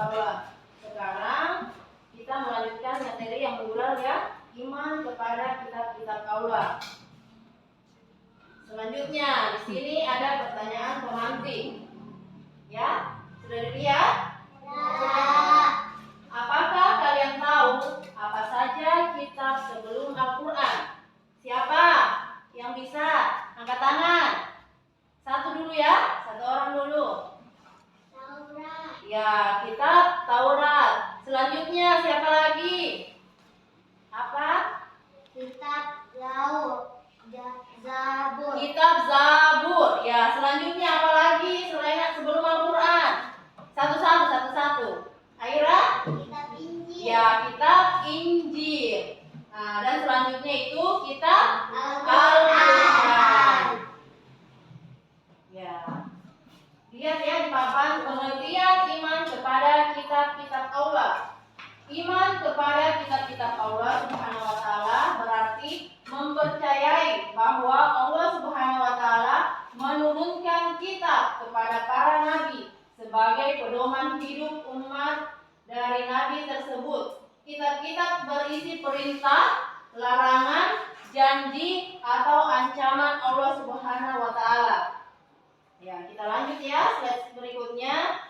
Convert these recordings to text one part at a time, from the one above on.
Taurat. Sekarang kita melanjutkan materi yang berulang ya, iman kepada kitab-kitab Taurat. Selanjutnya di sini ada pertanyaan pemantik. Ya, sudah dilihat? Apakah kalian tahu apa saja kitab sebelum Al-Quran? Siapa yang bisa angkat tangan? Satu dulu ya, satu orang dulu. Taurat. Ya, kitab Taurat. Selanjutnya siapa lagi? Apa? Kitab Zabur. Kitab Zabur. Ya, selanjutnya apa lagi selain sebelum Al-Quran? Satu-satu. Aira? Kitab Injil. Ya, kitab Injil. Nah, dan selanjutnya itu kitab Al-Quran. Ya. Lihat ya di papan pengertian iman kepada kitab-kitab Allah. Iman kepada kitab-kitab Allah Subhanahu wa taala berarti mempercayai bahwa Allah Subhanahu wa taala menurunkan kitab kepada para nabi sebagai pedoman hidup umat dari nabi tersebut. Kitab-kitab berisi perintah, larangan, janji atau ancaman Allah Subhanahu wa taala. Ya, kita lanjut ya, slide berikutnya.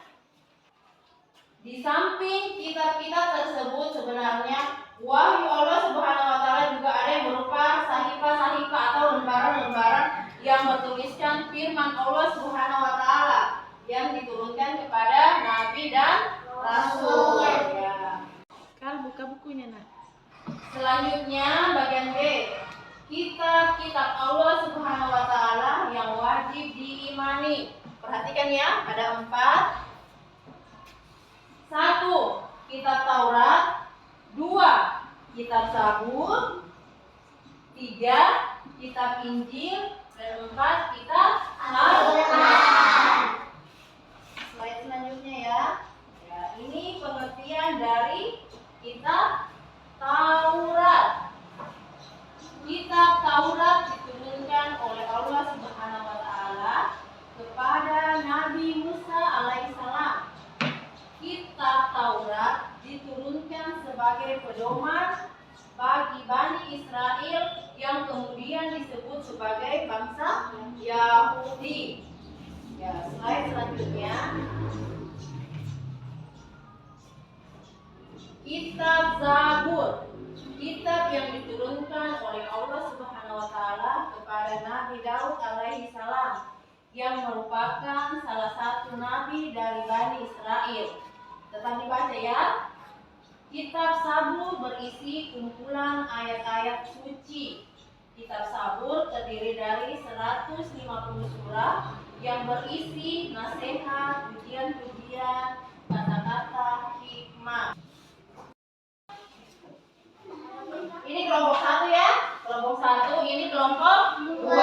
Di samping kitab-kitab tersebut sebenarnya wahyu Allah Subhanahu wa taala juga ada yang berupa sahifah-sahifah atau lembaran-lembaran yang bertuliskan firman Allah Subhanahu wa taala yang diturunkan kepada nabi dan rasul. Ya. Kal buka bukunya nak. Selanjutnya bagian B. Kitab-kitab Allah Subhanahu wa taala yang wajib diimani. Perhatikan ya, ada 4. 1. Kitab Taurat. 2. Kitab Zabur. 3. Kitab Injil. Dan 4. Kitab Al-Quran. Slide selanjutnya ya. Ya, ini pengertian dari kitab Taurat. Kitab Taurat diturunkan oleh Allah Subhanahu wa taala kepada Nabi Musa alaihissalam. Kitab Taurat diturunkan sebagai pedoman bagi Bani Israel yang kemudian disebut sebagai bangsa Yahudi. Ya, slide selanjutnya. Kitab Zabur, kitab yang diturunkan oleh Allah Subhanahu wa taala kepada Nabi Daud alaihi salam yang merupakan salah satu nabi dari Bani Israel. Tetap dibaca ya. Kitab Zabur berisi kumpulan ayat-ayat suci. Kitab Zabur terdiri dari 150 surah yang berisi nasihat, pujian-pujian, kata-kata hikmah. Ini kelompok 1 ya, kelompok 1, ini kelompok 2.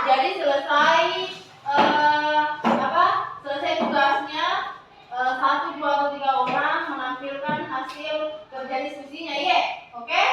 Jadi selesai selesai tugasnya 1, 2 atau 3 orang menampilkan hasil kerja diskusinya ya, oke?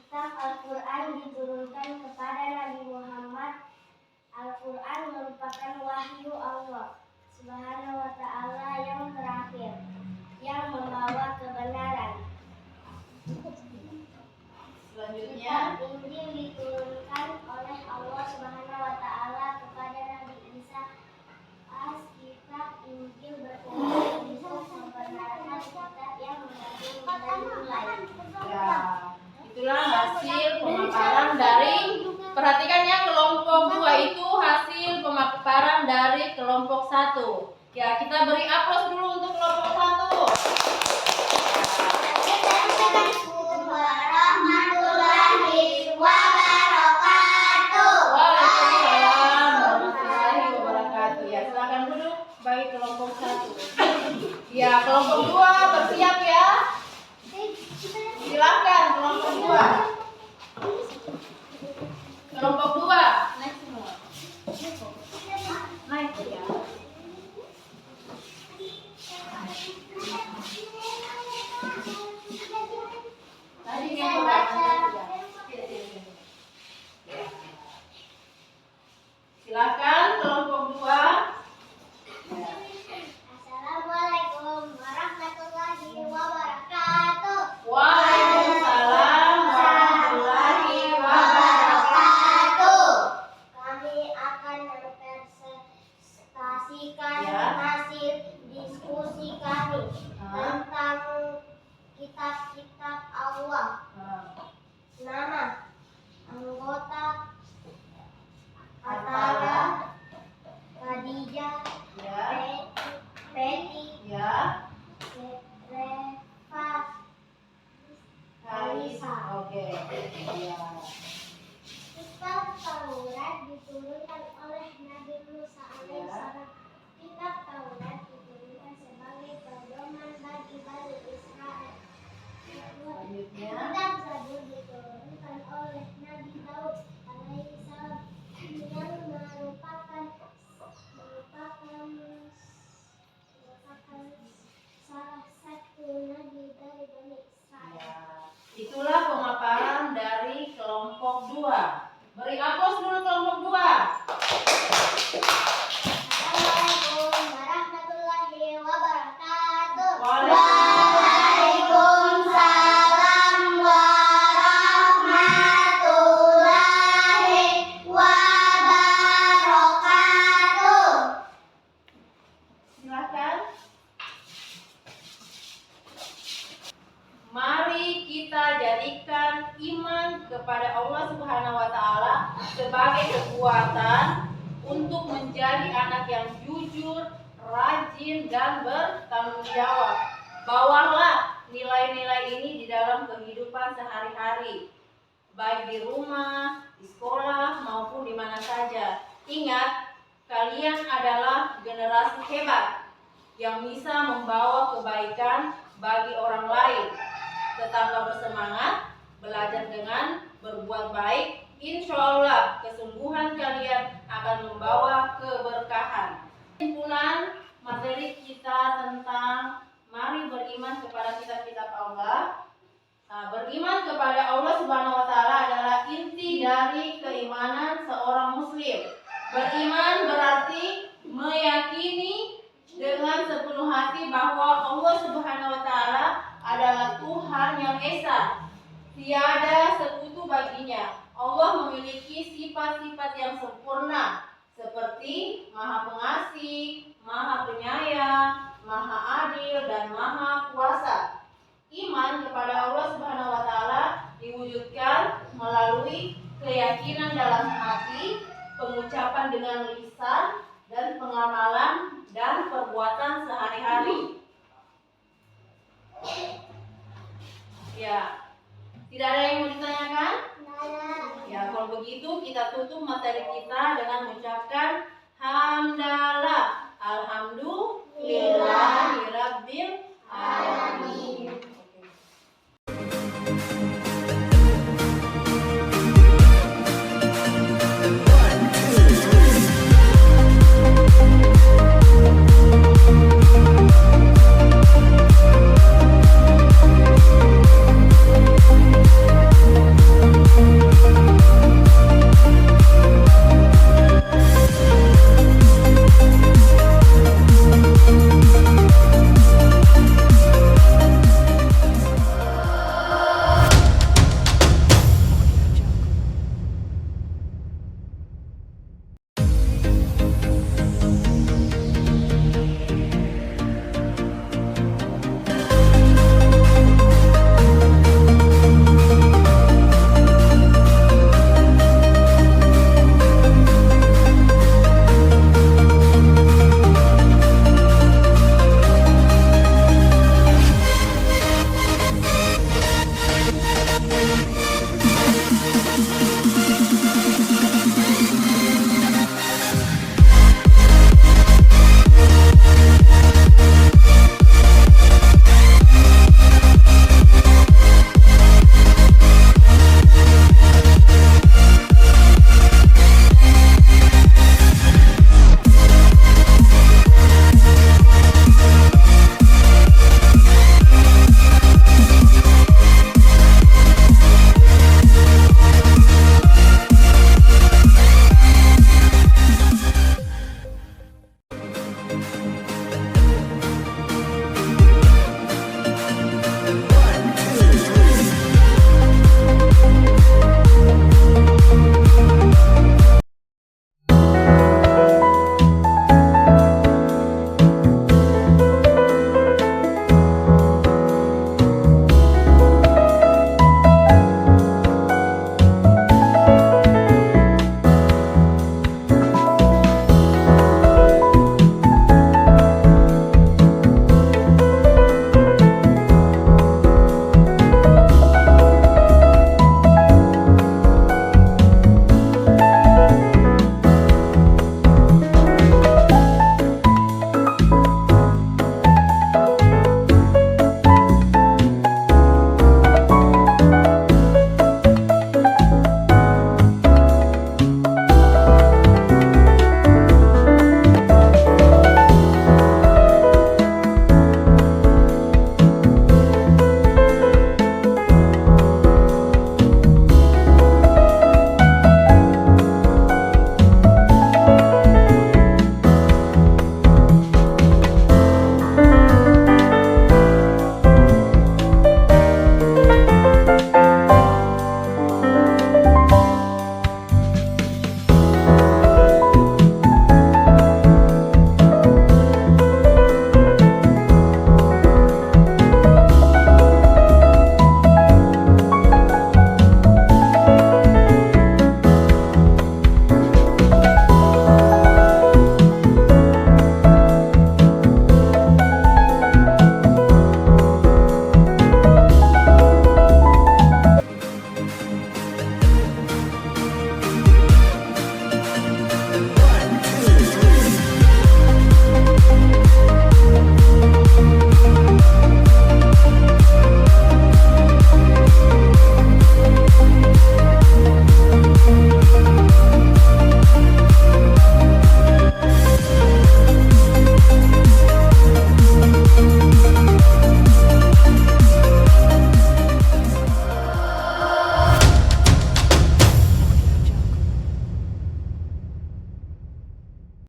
kitab Al-Quran diturunkan kepada Nabi Muhammad. Al-Quran merupakan wahyu Allah Subhanahu wa Ta'ala yang terakhir, yang membawa kebenaran. Selanjutnya, Kitab Injil diturunkan oleh Allah Subhanahu wa Ta'ala kepada Nabi Isa. Kitab Injil berfungsi untuk membenarkan kitab yang mulai. ya, itulah hasil pemaparan dari, perhatikan ya, kelompok 2 itu hasil pemaparan dari kelompok 1. Ya, kita beri aplaus dulu untuk kelompok 1. Assalamualaikum warahmatullahi wabarakatuh. Waalaikumsalam warahmatullahi wabarakatuh. Ya, silakan duduk bagi kelompok 1. Ya, kelompok 2 bersiap ya. Silakan kelompok 2. Kelompok 2 naik semua. Naik ya. Tadi yang baca. Silakan kelompok 2. Assalamualaikum warahmatullahi wabarakatuh. Waalaikumsalam warahmatullahi wabarakatuh. Kami akan mempresentasikan Ya. hasil diskusi kami tentang kitab-kitab Allah. Nama anggota Atala, Khadijah, Ya, Peti, ya. Reva, Kalisa. Oke. Ya. Kitab Taurat diturunkan oleh Nabi Musa alaihissalam. Kitab Taurat diturunkan sebagai pedoman bagi Bani Israel. Selanjutnya. Kitab Zabur diturunkan oleh Nabi Daud alaihissalam yang merupakan salah satu nabi dari Bani Israel. Ya. Itulah pemaparan dari kelompok 2. Beri aplaus dulu kelompok 2. Assalamualaikum warahmatullahi wabarakatuh. Waalaikumsalam warahmatullahi wabarakatuh. Silakan. Mari kita jadikan iman kepada Allah Subhanahu wa Ta'ala sebagai kekuatan untuk menjadi anak yang jujur, rajin, dan bertanggung jawab. Bawalah nilai-nilai ini di dalam kehidupan sehari-hari, baik di rumah, di sekolah, maupun di mana saja. Ingat, kalian adalah generasi hebat yang bisa membawa kebaikan bagi orang lain. Tetaplah bersemangat, belajar dengan berbuat baik. Insya Allah kesungguhan kalian akan membawa keberkahan. Kesimpulan materi kita tentang mari beriman kepada kitab-kitab Allah. Beriman kepada Allah Subhanahu wa Ta'ala adalah inti dari keimanan seorang muslim. Beriman berarti meyakini dengan sepenuh hati bahwa Allah Subhanahu wa Ta'ala adalah Tuhan yang esa, tiada sekutu baginya. Allah memiliki sifat-sifat yang sempurna seperti Maha Pengasih, Maha Penyayang, Maha Adil, dan Maha Kuasa. Iman kepada Allah Subhanahu wa Ta'ala diwujudkan melalui keyakinan dalam hati, pengucapan dengan lisan, dan pengamalan dan perbuatan sehari-hari. Ya, tidak ada yang mau ditanyakan? Ya, kalau begitu kita tutup materi kita dengan mengucapkan hamdalah, alhamdulillahirabbil alamin.